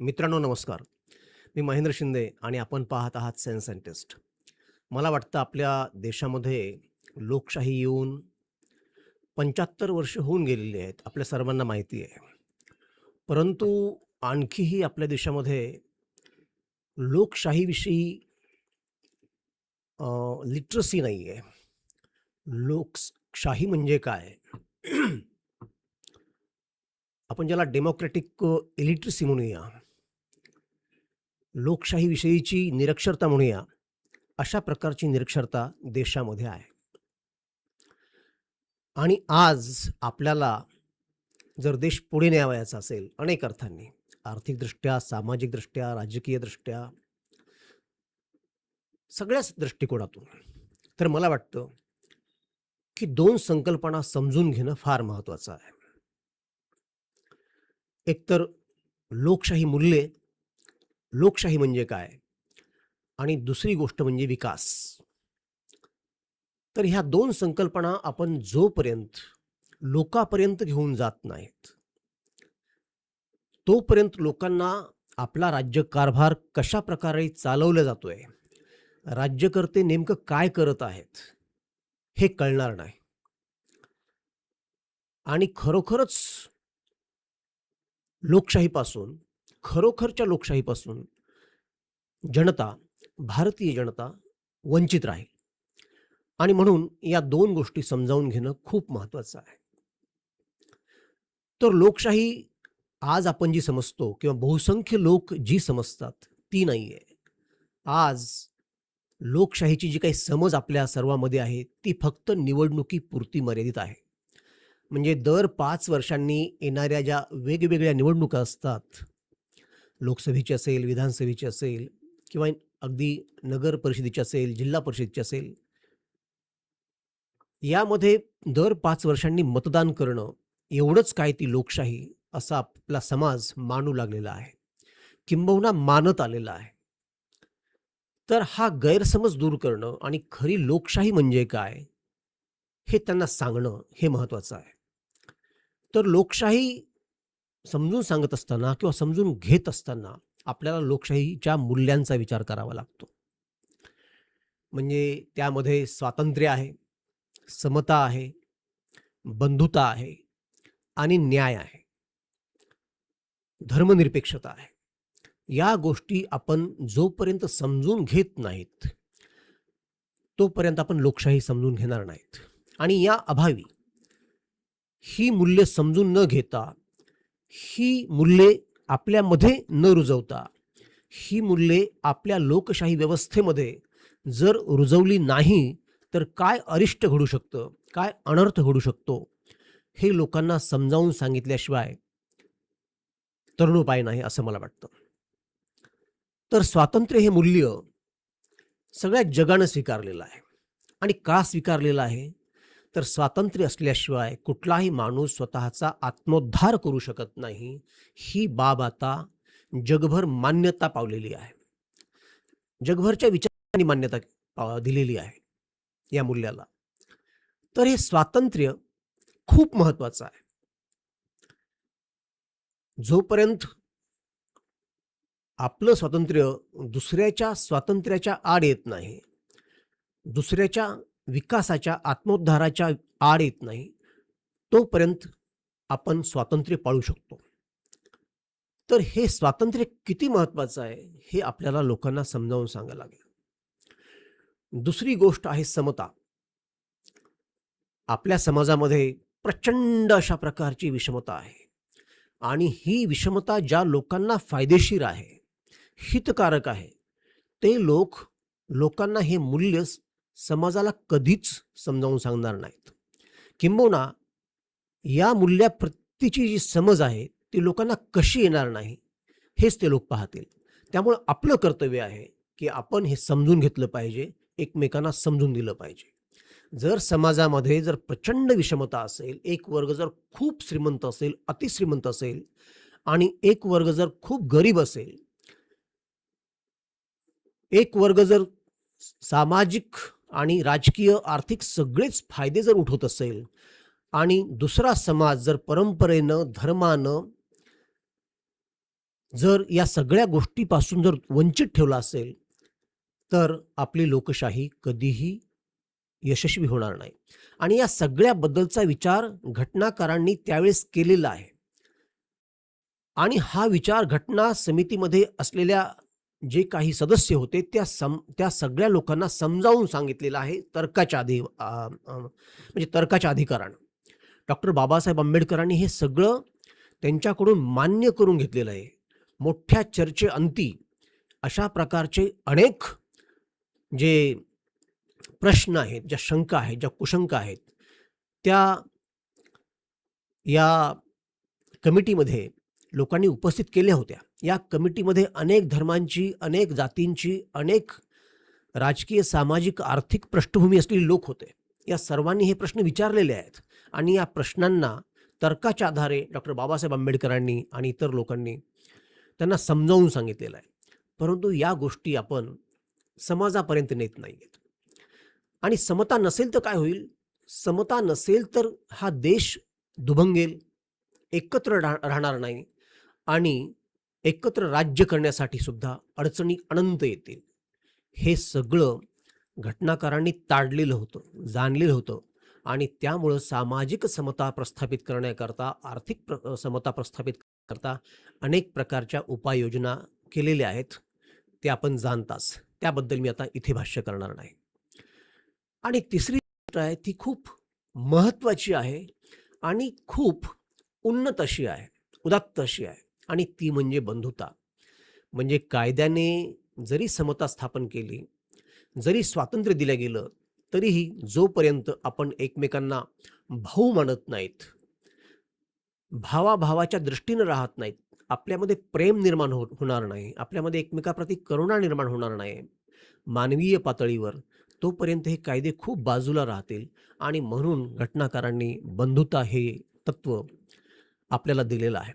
मित्रांनो नमस्कार. मी महेंद्र शिंदे आणि आपण पाहत आहात सेन्स अँड टेस्ट. मला वाटतं आपल्या देशामध्ये लोकशाही येऊन 75 वर्ष होऊन गेलेली आहेत. आपल्या सर्वांना माहिती आहे. परंतु आणखीही आपल्या देशामध्ये लोकशाहीविषयी लिटरसी नाही आहे. लोकशाही म्हणजे काय? आपण ज्याला डेमोक्रॅटिक इलिटरसी म्हणूया, लोकशाहीविषयीची निरक्षरता म्हणूया, अशा प्रकारची निरक्षरता देशामध्ये आहे. आणि आज आपल्याला जर देश पुढे न्यावयाचा असेल अनेक अर्थांनी, आर्थिकदृष्ट्या, सामाजिकदृष्ट्या, राजकीयदृष्ट्या, सगळ्याच दृष्टिकोनातून, तर मला वाटतं की 2 संकल्पना समजून घेणं फार महत्त्वाचं आहे. एक तर लोकशाही मूल्ये, लोकशाही म्हणजे काय? आणि दुसरी गोष्ट म्हणजे विकास. तर ह्या 2 संकल्पना आपण जोपर्यंत लोकांपर्यंत घेऊन जात नाहीत, तोपर्यंत लोकांना आपला राज्यकारभार कशाप्रकारे चालवला जातोय, राज्यकर्ते नेमकं काय करत आहेत, हे कळणार नाही. आणि खरोखरच लोकशाहीपासून, खरोखरच्या लोकशाहीपासून जनता, भारतीय जनता वंचित राहील. आणि म्हणून या 2 गोष्टी समजावून घेणं खूप महत्त्वाचं आहे. तर लोकशाही आज आपण जी समजतो किंवा बहुसंख्य लोक जी समजतात ती नाही आहे. आज लोकशाहीची जी काही समज आपल्या सर्वांमध्ये आहे ती फक्त निवडणुकीपुरती मर्यादित आहे. म्हणजे दर 5 वर्षांनी येणाऱ्या ज्या वेगवेगळ्या निवडणुका असतात, लोकसभेची असेल, विधानसभेची असेल किंवा अगदी नगर परिषदेची असेल, जिल्हा परिषदेची असेल, यामध्ये दर 5 वर्षांनी मतदान करणं एवढंच काय ती लोकशाही असा आपला समाज मानू लागलेला आहे, किंबहुना मानत आलेला आहे. तर हा गैरसमज दूर करणं आणि खरी लोकशाही म्हणजे काय, हे त्यांना सांगणं हे महत्त्वाचं आहे. तर लोकशाही समजून सांगत असताना किंवा समजून घेत असताना आपल्याला लोकशाहीच्या मूल्यांचा विचार करावा लागतो. म्हणजे त्यामध्ये स्वातंत्र्य आहे, समता आहे, बंधुता आहे आणि न्याय आहे, धर्मनिरपेक्षता आहे. या गोष्टी आपण जोपर्यंत समजून घेत नाहीत, तोपर्यंत आपण लोकशाही समजून घेणार नाहीत. आणि या अभावी ही मूल्य समजून न घेता, ही मूल्ये आपल्यामध्ये न रुजवता, ही मूल्ये आपल्या लोकशाही व्यवस्थेमध्ये जर रुजवली नाही, तर काय अरिष्ट घडू शकतं, काय अनर्थ घडू शकतो, हे लोकांना समजावून सांगितल्याशिवाय तरुणोपाय नाही असं मला वाटतं. तर स्वातंत्र्य हे मूल्य सगळ्या जगानं स्वीकारलेलं आहे. आणि का स्वीकारलेलं आहे? तर स्वातंत्र्य असल्याशिवाय कुठलाही माणूस स्वतःचा आत्मोद्धार करू शकत नाही, ही बाब आता जगभर मान्यता पावलेली आहे. जगभरच्या विचारांनी मान्यता दिलेली आहे या मूल्याला. तर हे स्वातंत्र्य खूप महत्त्वाचं आहे. जोपर्यंत आपलं स्वातंत्र्य दुसऱ्याच्या स्वातंत्र्याच्या आड येत नाही, दुसऱ्याच्या विकासाच्या, आत्मोद्धाराच्या आड येत नाही, तोपर्यंत आपण स्वातंत्र्य पाळू शकतो. तर हे स्वातंत्र्य किती महत्त्वाचं आहे, हे आपल्याला लोकांना समजावून सांगायला लागेल. दुसरी गोष्ट आहे समता. आपल्या समाजामध्ये प्रचंड अशा प्रकारची विषमता आहे. आणि ही विषमता ज्या लोकांना फायदेशीर आहे, हितकारक आहे, ते लोकांना हे मूल्य समाजाला कधीच समजावून सांगणार नाहीत. किंबहुना या मूल्याप्रतीची जी समज आहे ती लोकांना कशी येणार नाही, हेच ते लोक पाहतील. त्यामुळं आपलं कर्तव्य आहे की आपण हे समजून घेतलं पाहिजे, एकमेकांना समजून दिलं पाहिजे. जर समाजामध्ये जर प्रचंड विषमता असेल, एक वर्ग जर खूप श्रीमंत असेल, अतिश्रीमंत असेल आणि एक वर्ग जर खूप गरीब असेल, एक वर्ग जर सामाजिक आणि राजकीय, आर्थिक सगळेच फायदे जर उठवत असेल आणि दुसरा समाज जर परंपरेनं, धर्मानं जर या सगळ्या गोष्टीपासून जर वंचित ठेवला असेल, तर आपली लोकशाही कधीही यशस्वी होणार नाही. आणि या सगळ्याबद्दलचा विचार घटनाकारांनी त्यावेळेस केलेला आहे. आणि हा विचार घटना समितीमध्ये असलेल्या जे काही सदस्य होते त्या सगळ्या लोकांना समजावून सांगितलेलं आहे म्हणजे तर्काच्या अधिकारानं. डॉक्टर बाबासाहेब आंबेडकरांनी हे सगळं त्यांच्याकडून मान्य करून घेतलेलं आहे. मोठ्या चर्चेअंती अशा प्रकारचे अनेक जे प्रश्न आहेत, ज्या शंका आहेत, ज्या कुशंका आहेत, त्या या कमिटीमध्ये लोकांनी उपस्थित केल्या होत्या. या कमिटीमध्ये अनेक धर्मांची, अनेक जातींची, अनेक राजकीय, सामाजिक, आर्थिक पृष्ठभूमी असलेले लोक होते. या सर्वांनी हे प्रश्न विचारलेले आहेत आणि या प्रश्नांना तर्काच्या आधारे डॉक्टर बाबासाहेब आंबेडकरांनी आणि इतर लोकांनी त्यांना समजावून सांगितलेलं आहे. परंतु या गोष्टी आपण समाजापर्यंत नेत नाहीयेत. आणि समता नसेल तर काय होईल? समता नसेल तर हा देश दुभंगेल, एकत्र राहणार नाही आणि एकत्र राज्य करण्यासाठी सुद्धा अडचणी अनंत येतील. हे सगळं घटनाकारांनी ताडलेलं होतं, जाणलेलं होतं आणि त्यामुळं सामाजिक समता प्रस्थापित करण्याकरता, आर्थिक समता प्रस्थापित करता अनेक प्रकारच्या उपाययोजना केलेल्या आहेत. ते आपण जाणताच. त्याबद्दल मी आता इथे भाष्य करणार नाही. आणि तिसरी गोष्ट आहे ती खूप महत्त्वाची आहे आणि खूप उन्नत अशी आहे, उदात्त अशी आहे आणि ती म्हणजे बंधुता. म्हणजे कायद्याने जरी समता स्थापन केली, जरी स्वातंत्र्य दिलं गेलं, तरीही जोपर्यंत आपण एकमेकांना भाऊ मानत नाहीत, भावाभावाच्या दृष्टीनं राहत नाहीत, आपल्यामध्ये प्रेम निर्माण होणार नाही, आपल्यामध्ये एकमेकाप्रती करुणा निर्माण होणार नाही मानवीय पातळीवर, तोपर्यंत हे कायदे खूप बाजूला राहतील. आणि म्हणून घटनाकारांनी बंधुता हे तत्व आपल्याला दिलेलं आहे.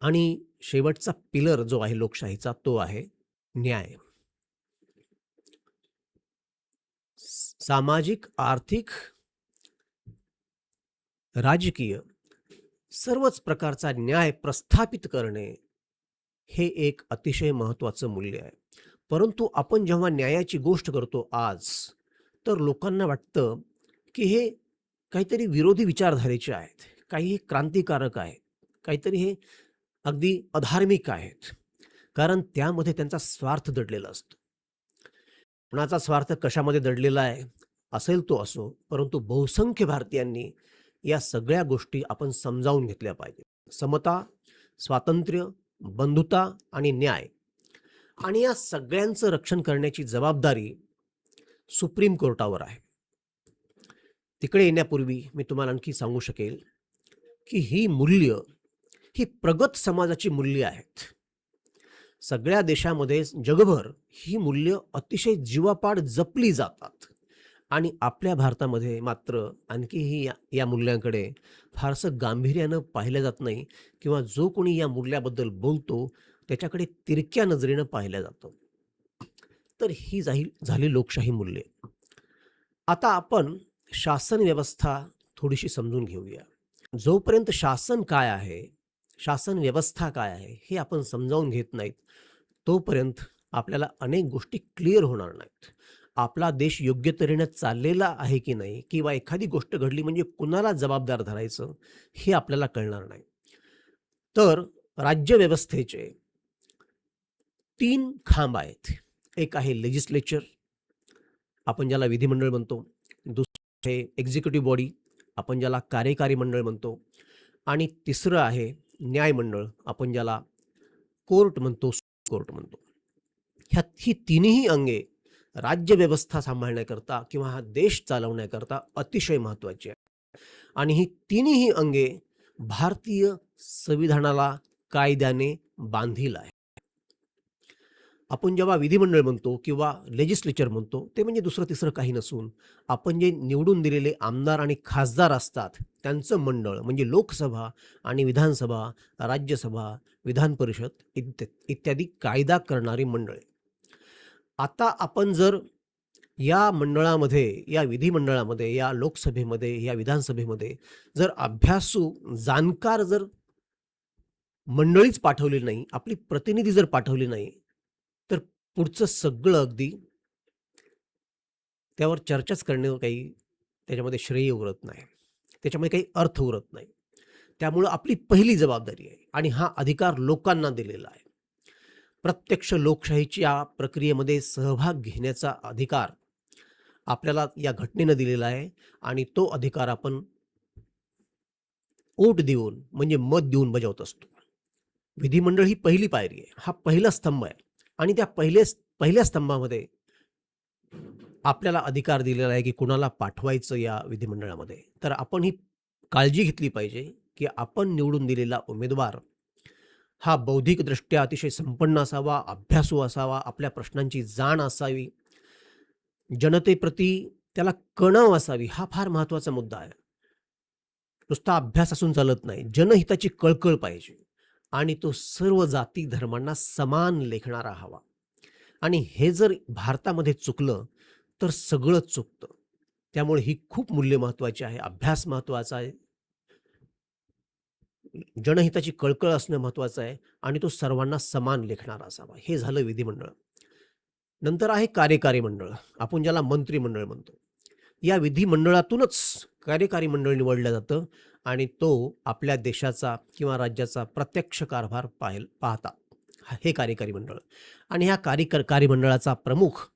आणि शेवटचा पिलर जो आहे लोकशाहीचा तो आहे न्याय. सामाजिक, आर्थिक, राजकीय सर्वच प्रकारचा न्याय प्रस्थापित करणे हे एक अतिशय महत्त्वाचं मूल्य आहे. परंतु आपण जेव्हा न्यायाची गोष्ट करतो आज, तर लोकांना वाटतं की हे काहीतरी विरोधी विचारधारेचे आहेत, काही क्रांतिकारक आहेत, काहीतरी हे अगदी अधार्मिक आहेत. कारण त्यामध्ये त्यांचा स्वार्थ दडलेला असतो. कुणाचा स्वार्थ कशामध्ये दडलेला आहे असेल तो असो, परंतु बहुसंख्य भारतीयांनी या सगळ्या गोष्टी आपण समजावून घेतल्या पाहिजे. समता, स्वातंत्र्य, बंधुता आणि न्याय, आणि या सगळ्यांचं रक्षण करण्याची जबाबदारी सुप्रीम कोर्टावर आहे. तिकडे येण्यापूर्वी मी तुम्हाला आणखी सांगू शकेल की ही मूल्य ही प्रगत समाजाची मूल्य आहेत. सगळ्या देशामध्ये, जगभर ही मूल्य अतिशय जीवापाड जपली जातात आणि आपल्या भारतामध्ये मात्र आणखीही या मूल्यांकडे फारसं गांभीर्यानं पाहिलं जात नाही किंवा जो कोणी या मूल्याबद्दल बोलतो त्याच्याकडे तिरक्या नजरेनं पाहिलं जातं. तर ही झाली लोकशाही मूल्ये. आता आपण शासन व्यवस्था थोडीशी समजून घेऊया. जोपर्यंत शासन काय आहे, शासन व्यवस्था काय आहे हे आपण समजावून घेत नाहीत, तोपर्यंत आपल्याला अनेक गोष्टी क्लिअर होणार नाहीत. आपला देश योग्य तऱ्हेने चाललेला आहे की नाही, किंवा एखादी गोष्ट घडली म्हणजे कुणाला जबाबदार धरायचं हे आपल्याला कळणार नाही. तर राज्यव्यवस्थेचे 3 खांब आहेत. एक आहे लेजिस्लेचर, आपण ज्याला विधिमंडळ म्हणतो. दुसरं आहे एक्झिक्युटिव्ह बॉडी, आपण ज्याला कार्यकारी मंडळ म्हणतो. आणि तिसरं आहे न्यायमंडळ, आपण ज्याला कोर्ट म्हणतो, कोर्ट म्हणतो. ही तिन्ही अंगे राज्यव्यवस्था सांभाळण्याकरता किंवा हा देश चालवण्याकरता अतिशय महत्त्वाची आहे. आणि ही तिन्ही अंगे भारतीय संविधानाला कायद्याने बांधील आहे. आपण जेव्हा विधिमंडळ म्हणतो किंवा लेजिस्लेचर म्हणतो, ते म्हणजे दुसरं तिसरं काही नसून आपण जे निवडून दिलेले आमदार आणि खासदार असतात त्यांचं मंडळ, म्हणजे लोकसभा आणि विधानसभा, राज्यसभा, विधान परिषद इत्यादी कायदा करणारी मंडळे. आता आपण जर या मंडळामध्ये, या विधिमंडळामध्ये, या लोकसभेमध्ये, या विधानसभेमध्ये जर अभ्यासू, जाणकार जर मंडळीच पाठवली नाही, आपली प्रतिनिधी जर पाठवली नाही, तर पुढचं सगळं अगदी त्यावर चर्चाच करणे काही त्याच्यामध्ये श्रेय उरत नाही. त्याच्यामध्ये काही अर्थ उरत नाही. त्यामुळं आपली पहिली जबाबदारी आहे आणि हा अधिकार लोकांना दिलेला आहे. प्रत्यक्ष लोकशाहीच्या प्रक्रियेमध्ये सहभाग घेण्याचा अधिकार आपल्याला या घटनेनं दिलेला आहे आणि तो अधिकार आपण वोट देऊन म्हणजे मत देऊन बजावत असतो. विधिमंडळ ही पहिली पायरी आहे. हा पहिला स्तंभ आहे आणि त्या पहिल्या स्तंभामध्ये आपल्याला अधिकार दिलेला आहे, की कुणाला पाठवायचं या विधिमंडळामध्ये. तर आपण ही काळजी घेतली पाहिजे, की आपण निवडून दिलेला उमेदवार हा बौद्धिकदृष्ट्या अतिशय संपन्न असावा, अभ्यासू असावा, आपल्या प्रश्नांची जाण असावी, जनतेप्रती त्याला कणव असावी, हा फार महत्त्वाचा मुद्दा आहे. नुसता अभ्यास असून चालत नाही. जनहिताची कळकळ पाहिजे आणि तो सर्व जाती धर्मांना समान लेखणारा हवा आणि हे जर भारतामध्ये चुकलं, तर सगळंच चुकतं. त्यामुळे ही खूप मूल्य महत्त्वाची आहे. अभ्यास महत्त्वाचा आहे. जनहिताची कळकळ असणं महत्त्वाचं आहे आणि तो सर्वांना समान लेखणारा असावा. हे झालं विधिमंडळ. नंतर आहे कार्यकारी मंडळ. आपण ज्याला मंत्रिमंडळ म्हणतो. या विधिमंडळातूनच कार्यकारी मंडळ निवडलं जातं आणि तो आपल्या देशाचा किंवा राज्याचा प्रत्यक्ष कारभार पाहतात. हे कार्यकारी मंडळ आणि ह्या कार्यकारी मंडळाचा प्रमुख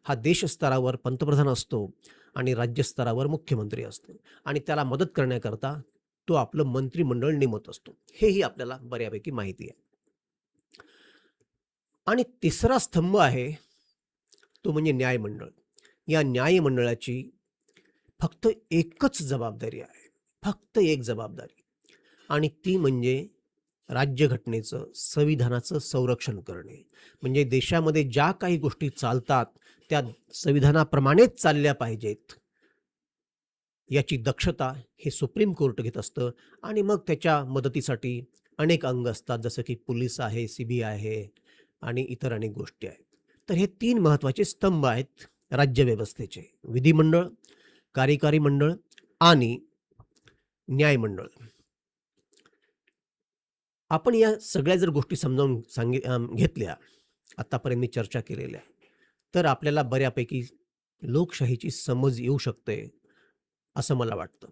हा देश स्तरावर पंतप्रधान असतो आणि राज्य स्तरावर मुख्यमंत्री असतो आणि त्याला मदत करण्याकरता तो आपलं मंत्रिमंडळ नेमत असतो. हेही आपल्याला बऱ्यापैकी माहिती आहे. आणि तिसरा स्तंभ आहे तो म्हणजे न्यायमंडळ. या न्यायमंडळाची फक्त एकच जबाबदारी आहे. फक्त एक जबाबदारी आणि ती म्हणजे राज्यघटनेचं, संविधानाचं संरक्षण करणे. म्हणजे देशामध्ये ज्या काही गोष्टी चालतात, त्या संविधानाप्रमाणेच चालल्या पाहिजेत. याची दक्षता हे सुप्रीम कोर्ट घेत असतं आणि मग त्याच्या मदतीसाठी अनेक अंग असतात, जसं की पोलीस आहे, सीबीआय आहे आणि इतर अनेक गोष्टी आहेत. तर हे 3 महत्त्वाचे स्तंभ आहेत राज्यव्यवस्थेचे. विधिमंडळ, कार्यकारी मंडळ आणि न्यायमंडळ. आपण या सगळ्या जर गोष्टी समजावून घेतल्या, आत्तापर्यंत मी चर्चा केलेल्या, तर आपल्याला बऱ्यापैकी लोकशाहीची समज येऊ शकते, असं मला वाटतं.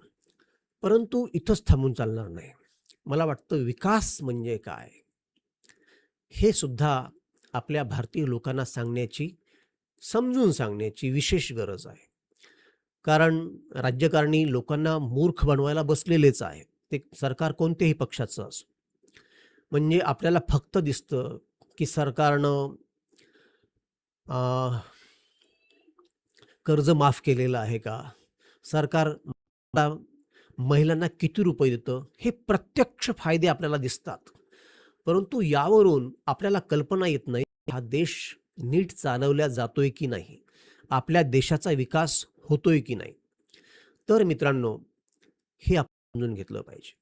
परंतु इथंच थांबून चालणार नाही. मला वाटतं विकास म्हणजे काय? हे सुद्धा आपल्या भारतीय लोकांना समजून सांगण्याची विशेष गरज आहे. कारण राज्यकारणी लोकांना मूर्ख बनवायला बसलेलेच आहे. ते सरकार कोणत्याही पक्षाचं असो. म्हणजे आपल्याला फक्त दिसतं, की सरकारनं अ, कर्ज माफ केलेलं आहे का? सरकार महिलांना किती रुपये देतं? हे प्रत्यक्ष फायदे आपल्याला दिसतात. परंतु यावरून आपल्याला कल्पना येत नाही, हा देश नीट चालवला जातोय की नाही? आपल्या देशाचा विकास होतोय की नाही? तर मित्रांनो, हे आपण समजून घेतलं पाहिजे.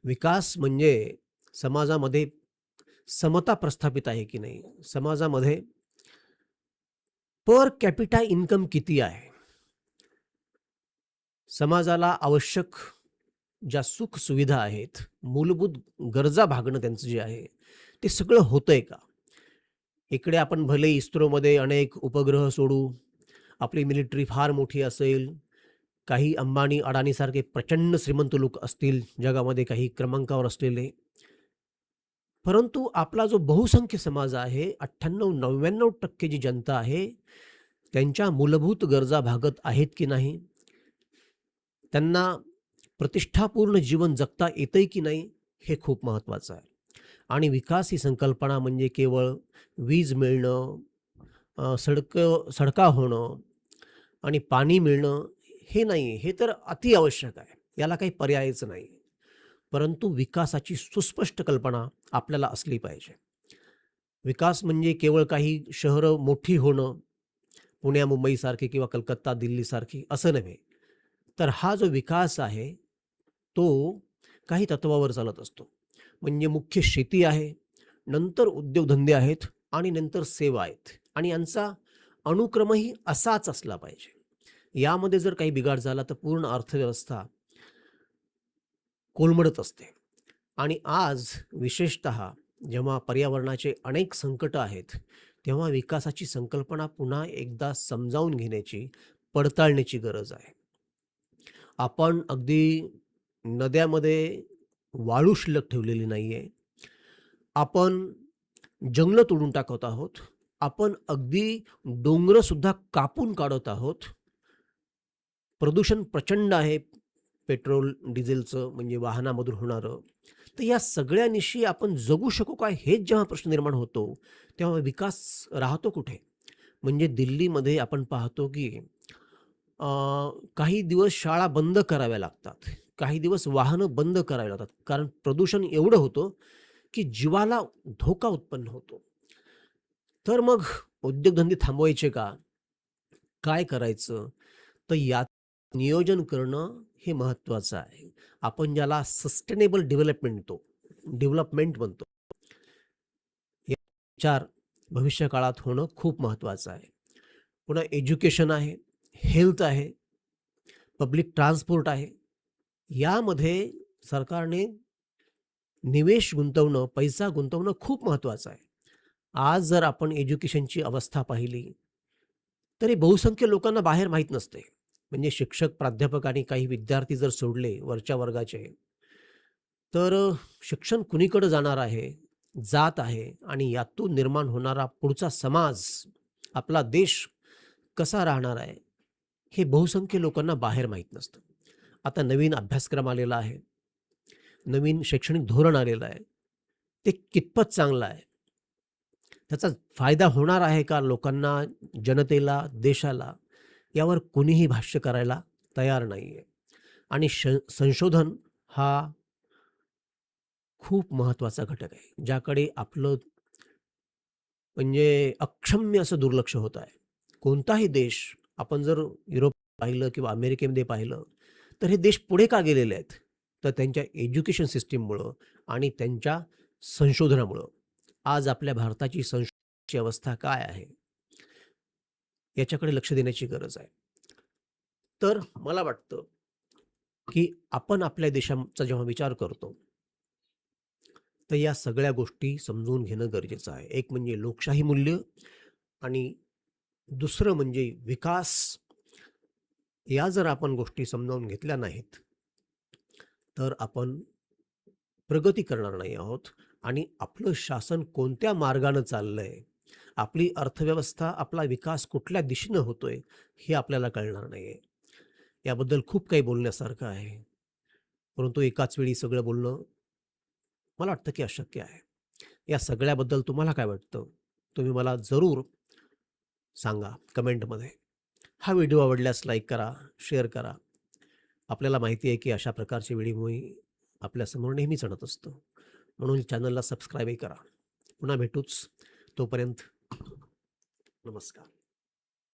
विकास म्हणजे समाजामध्ये समता प्रस्थापित आहे की नाही? समाजामध्ये पर कॅपिटा इन्कम किती आहे? समाजाला आवश्यक ज्या सुख-सुविधा आहेत, मूलभूत गरजा भागणं त्यांचं जे आहे, ते सगळं होतंय का? इकडे आपण भले इस्रोमध्ये अनेक उपग्रह सोडू, आपली मिलिटरी फार मोठी असेल, काही अंबानी, अडाणीसारखे प्रचंड श्रीमंत लोक असतील जगामध्ये काही क्रमांकावर असलेले. परंतु आपला जो बहुसंख्य समाज आहे, 98-99% जी जनता आहे, त्यांच्या मूलभूत गरजा भागत आहेत की नाही? त्यांना प्रतिष्ठापूर्ण जीवन जगता येतंय की नाही? हे खूप महत्त्वाचं आहे. आणि विकास ही संकल्पना म्हणजे केवळ वीज मिळणं, सडका होणं आणि पाणी मिळणं हे नाही. हे तर अतिआवश्यक आहे. याला काही पर्यायच नाही. परंतु विकासाची सुस्पष्ट कल्पना आपल्याला असली पाहिजे. विकास म्हणजे केवळ काही शहरं मोठी होणं, पुण्या-मुंबईसारखी किंवा कलकत्ता, दिल्लीसारखी असं नव्हे. तर हा जो विकास आहे, तो काही तत्वावर चालत असतो. म्हणजे मुख्य शेती आहे, नंतर उद्योगधंदे आहेत आणि नंतर सेवा आहेत आणि यांचा अनुक्रमही असाच असला पाहिजे. यामध्ये जर काही बिघाड झाला तर पूर्ण अर्थव्यवस्था कोलमडत असते आणि आज विशेषतः जेव्हा पर्यावरणाचे अनेक संकटं आहेत, तेव्हा विकासाची संकल्पना पुन्हा एकदा समजावून घेण्याची, पडताळण्याची गरज आहे. आपण अगदी नद्यामध्ये वाळू शिल्लक ठेवलेली नाहीये. आपण जंगलं तोडून टाकत आहोत. आपण अगदी डोंगरंसुद्धा कापून काढत आहोत. प्रदूषण प्रचंड आहे पेट्रोल, डिझेलचं म्हणजे वाहनामधून होणारं. तर या सगळ्यानिशी आपण जगू शकू काय? हेच जेव्हा प्रश्न निर्माण होतो, तेव्हा विकास राहतो कुठे? म्हणजे दिल्लीमध्ये आपण पाहतो की अ, काही दिवस शाळा बंद कराव्या लागतात. काही दिवस वाहनं बंद करावी लागतात. कारण प्रदूषण एवढं होतं, की जीवाला धोका उत्पन्न होतो. तर मग उद्योगधंदे थांबवायचे का? काय करायचं? तर यात नियोजन करणं हे महत्त्वाचं आहे. आपण ज्याला सस्टेनेबल डेव्हलपमेंट म्हणतो. हे विचार भविष्यकाळात होणं खूप महत्त्वाचं आहे. पुन्हा एज्युकेशन आहे, हेल्थ आहे, पब्लिक ट्रान्सपोर्ट आहे. यामध्ये सरकारने निवेश गुंतवणं, पैसा गुंतवणं खूप महत्त्वाचं आहे. आज जर आपण एज्युकेशनची अवस्था पाहिली, तर हे बहुसंख्य लोकांना बाहेर माहीत नसते. म्हणजे शिक्षक, प्राध्यापक आणि काही विद्यार्थी जर सोडले वरच्या वर्गाचे, तर शिक्षण कुणीकडे जाणार आहे, जात आहे आणि यातून निर्माण होणारा पुढचा समाज, आपला देश कसा राहणार आहे, हे बहुसंख्य लोकांना बाहेर माहीत नसतं. आता नवीन अभ्यासक्रम आलेला आहे, नवीन शैक्षणिक धोरण आलेलं आहे. ते कितपत चांगलं आहे? त्याचा फायदा होणार आहे का लोकांना, जनतेला, देशाला? यावर कुणीही भाष्य करायला तयार नाहीये. आणि संशोधन हा खूप महत्त्वाचा घटक आहे, ज्याकडे आपलं म्हणजे अक्षम्य असं दुर्लक्ष होत आहे. कोणताही देश आपण जर युरोप पाहिलं किंवा अमेरिकेमध्ये पाहिलं, तर हे देश पुढे का गेलेले आहेत? तर त्यांच्या एज्युकेशन सिस्टममुळं आणि त्यांच्या संशोधनामुळं. आज आपल्या भारताची संशोधनाची अवस्था काय आहे? याच्याकडे लक्ष देण्याची गरज आहे. तर मला वाटतं, की आपण आपल्या देशाचा जेव्हा विचार करतो, तर या सगळ्या गोष्टी समजून घेणं गरजेचं आहे. एक म्हणजे लोकशाही मूल्य आणि दुसरं म्हणजे विकास. या जर आपण गोष्टी समजावून घेतल्या नाहीत, तर आपण प्रगती करणार नाही आहोत आणि आपलं शासन कोणत्या मार्गानं चाललंय, आपली अर्थव्यवस्था, आपला विकास कुठल्या दिशेनं होतोय, हे आपल्याला कळणार नाहीये. याबद्दल खूप काही बोलण्यासारखं आहे. परंतु एकाच वेळी सगळं बोलणं मला वाटतं की अशक्य आहे. या सगळ्याबद्दल तुम्हाला काय वाटतं? तुम्ही मला जरूर सांगा कमेंटमध्ये. हा व्हिडिओ आवडल्यास लाईक करा, शेअर करा. आपल्याला माहिती आहे की अशा प्रकारची व्हिडिओ मी आपल्यासमोर नेहमीच आणत असतो. म्हणून चॅनलला सबस्क्राईबही करा. पुन्हा भेटूच. तोपर्यंत नमस्कार.